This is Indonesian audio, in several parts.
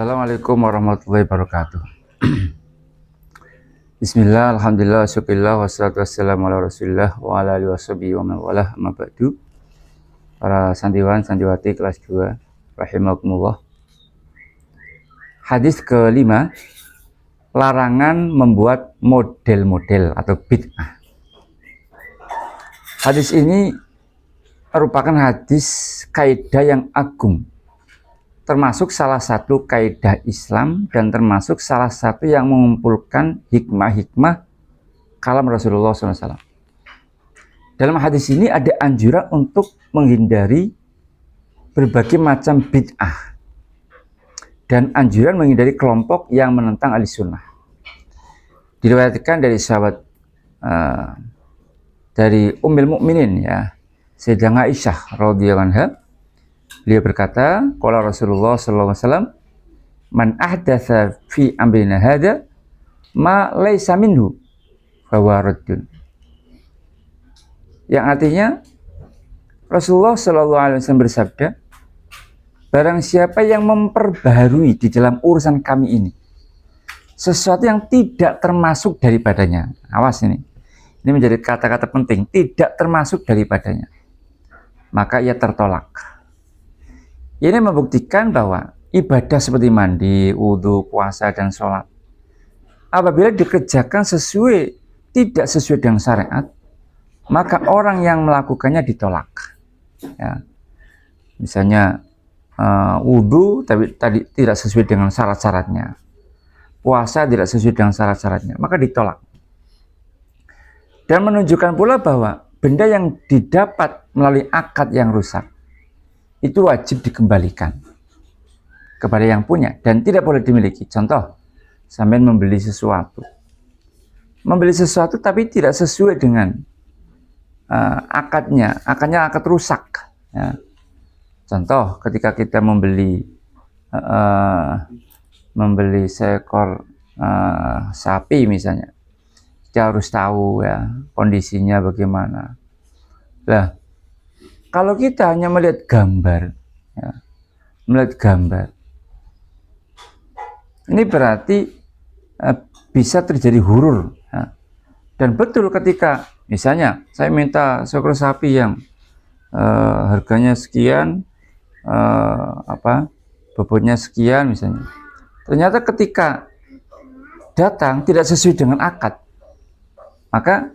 Assalamualaikum warahmatullahi wabarakatuh. Bismillah, alhamdulillah, syukurillah, wassalatu wassalamu ala rasulillah wa ala alihi washabihi wa man walah, amma ba'du. Para santriwan, santriwati kelas 2 rahimakumullah. Hadis kelima, larangan membuat model-model atau bid'ah. Hadis ini merupakan hadis kaidah yang agung, termasuk salah satu kaidah Islam dan termasuk salah satu yang mengumpulkan hikmah-hikmah kalam Rasulullah SAW. Dalam hadis ini ada anjuran untuk menghindari berbagai macam bid'ah dan anjuran menghindari kelompok yang menentang ahli sunnah. Diriwayatkan dari sahabat dari Ummul Mukminin, ya, Sayyidah Aisyah radhiyallahu anha. Beliau berkata, qala Rasulullah sallallahu alaihi wasallam, man ahdatsa fi amrina hadza ma laisa minhu fahuwa raddun. Yang artinya Rasulullah sallallahu alaihi wasallam bersabda, barang siapa yang memperbaharui di dalam urusan kami ini sesuatu yang tidak termasuk daripadanya. Awas ini. Ini menjadi kata-kata penting, tidak termasuk daripadanya, maka ia tertolak. Ini membuktikan bahwa ibadah seperti mandi, wudhu, puasa, dan sholat, apabila dikerjakan tidak sesuai dengan syariat, maka orang yang melakukannya ditolak. Ya. Misalnya wudhu tapi tadi tidak sesuai dengan syarat-syaratnya, puasa tidak sesuai dengan syarat-syaratnya, maka ditolak. Dan menunjukkan pula bahwa benda yang didapat melalui akad yang rusak itu wajib dikembalikan kepada yang punya dan tidak boleh dimiliki. Contoh, sampai membeli sesuatu tapi tidak sesuai dengan akadnya akad rusak. Ya. Contoh, ketika kita membeli seekor sapi misalnya, kita harus tahu ya kondisinya bagaimana. Nah, kalau kita hanya melihat gambar, ya, ini berarti bisa terjadi hurur. Ya. Dan betul ketika misalnya saya minta seekor sapi yang harganya sekian, bobotnya sekian misalnya. Ternyata ketika datang tidak sesuai dengan akad, maka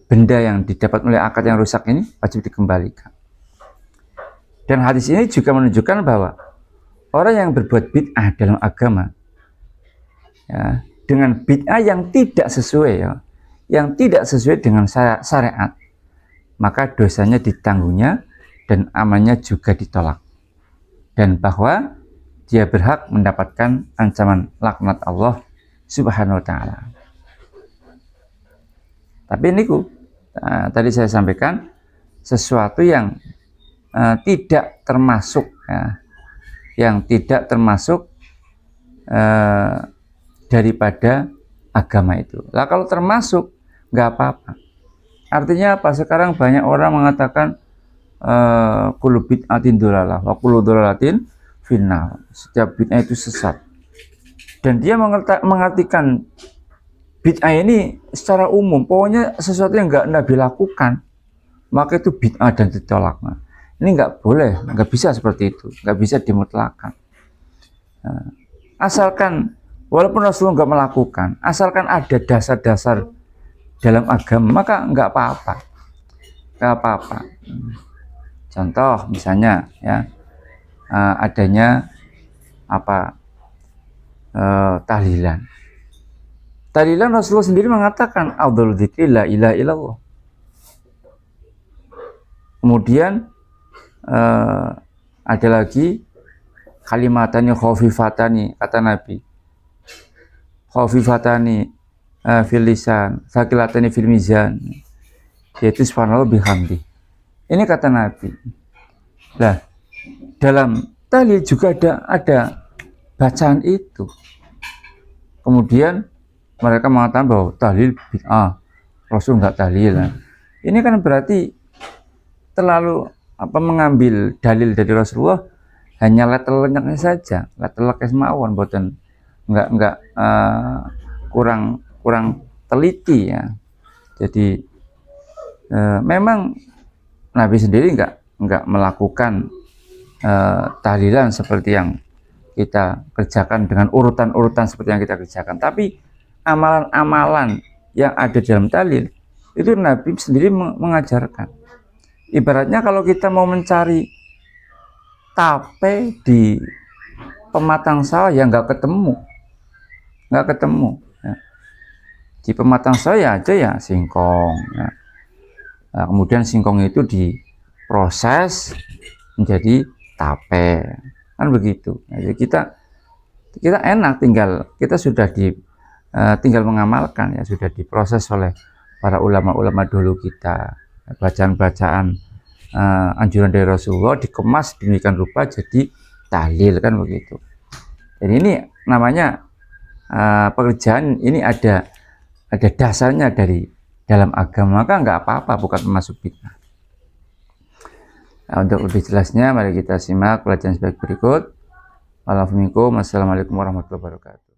benda yang didapat oleh akad yang rusak ini wajib dikembalikan. Dan hadis ini juga menunjukkan bahwa orang yang berbuat bid'ah dalam agama, ya, dengan bid'ah yang tidak sesuai, ya, yang tidak sesuai dengan syariat, maka dosanya ditanggungnya dan amalnya juga ditolak. Dan bahwa dia berhak mendapatkan ancaman laknat Allah Subhanahu wa ta'ala. Tapi ini tadi saya sampaikan sesuatu yang tidak termasuk, ya, yang tidak termasuk daripada agama itu. Lah kalau termasuk nggak apa-apa. Artinya apa? Sekarang banyak orang mengatakan kullu bid'atin dolalah wa kullu dolalatin finnar. Setiap bid'ah itu sesat. Dan dia mengartikan bid'ah ini secara umum, pokoknya sesuatu yang nggak Nabi lakukan, maka itu bid'ah dan ditolak. Nah, ini nggak boleh, nggak bisa seperti itu, nggak bisa dimutlakan. Nah, asalkan, walaupun Rasulullah nggak melakukan, asalkan ada dasar-dasar dalam agama, maka nggak apa-apa, nggak apa-apa. Contoh misalnya, ya, adanya tahlilan. Tahlilan Rasulullah sendiri mengatakan afdhalul dzikri la ilaha illallah. Kemudian ada lagi kalimatani khafifatani, kata Nabi. Khafifatani fil lisan, thaqilatani fil mizan. Yaitu subhanallah bihamdi. Ini kata Nabi. Nah, dalam tahlil juga ada bacaan itu. Kemudian mereka mengatakan bahwa tahlil bid'ah, Rasul nggak tahlil. Ini kan berarti terlalu mengambil dalil dari Rasulullah hanya letel-lenyaknya saja, letel-lekes mawon, boten enggak kurang teliti ya. Jadi memang Nabi sendiri enggak melakukan tahlilan seperti yang kita kerjakan dengan urutan-urutan seperti yang kita kerjakan, tapi amalan-amalan yang ada dalam tahlil itu Nabi sendiri mengajarkan. Ibaratnya kalau kita mau mencari tape di pematang sawah ya nggak ketemu ya. Di pematang sawah aja ya singkong ya. Nah, kemudian singkong itu diproses menjadi tape kan begitu. Nah, jadi kita enak, kita sudah tinggal mengamalkan ya, sudah diproses oleh para ulama-ulama dulu kita, bacaan-bacaan anjuran dari Rasulullah dikemas demikian rupa jadi tahlil kan begitu. Jadi ini namanya pekerjaan ini ada dasarnya dari dalam agama, maka nggak apa-apa, bukan termasuk bid'ah. Nah, untuk lebih jelasnya mari kita simak pelajaran sebagai berikut. Wassalamualaikum warahmatullahi wabarakatuh.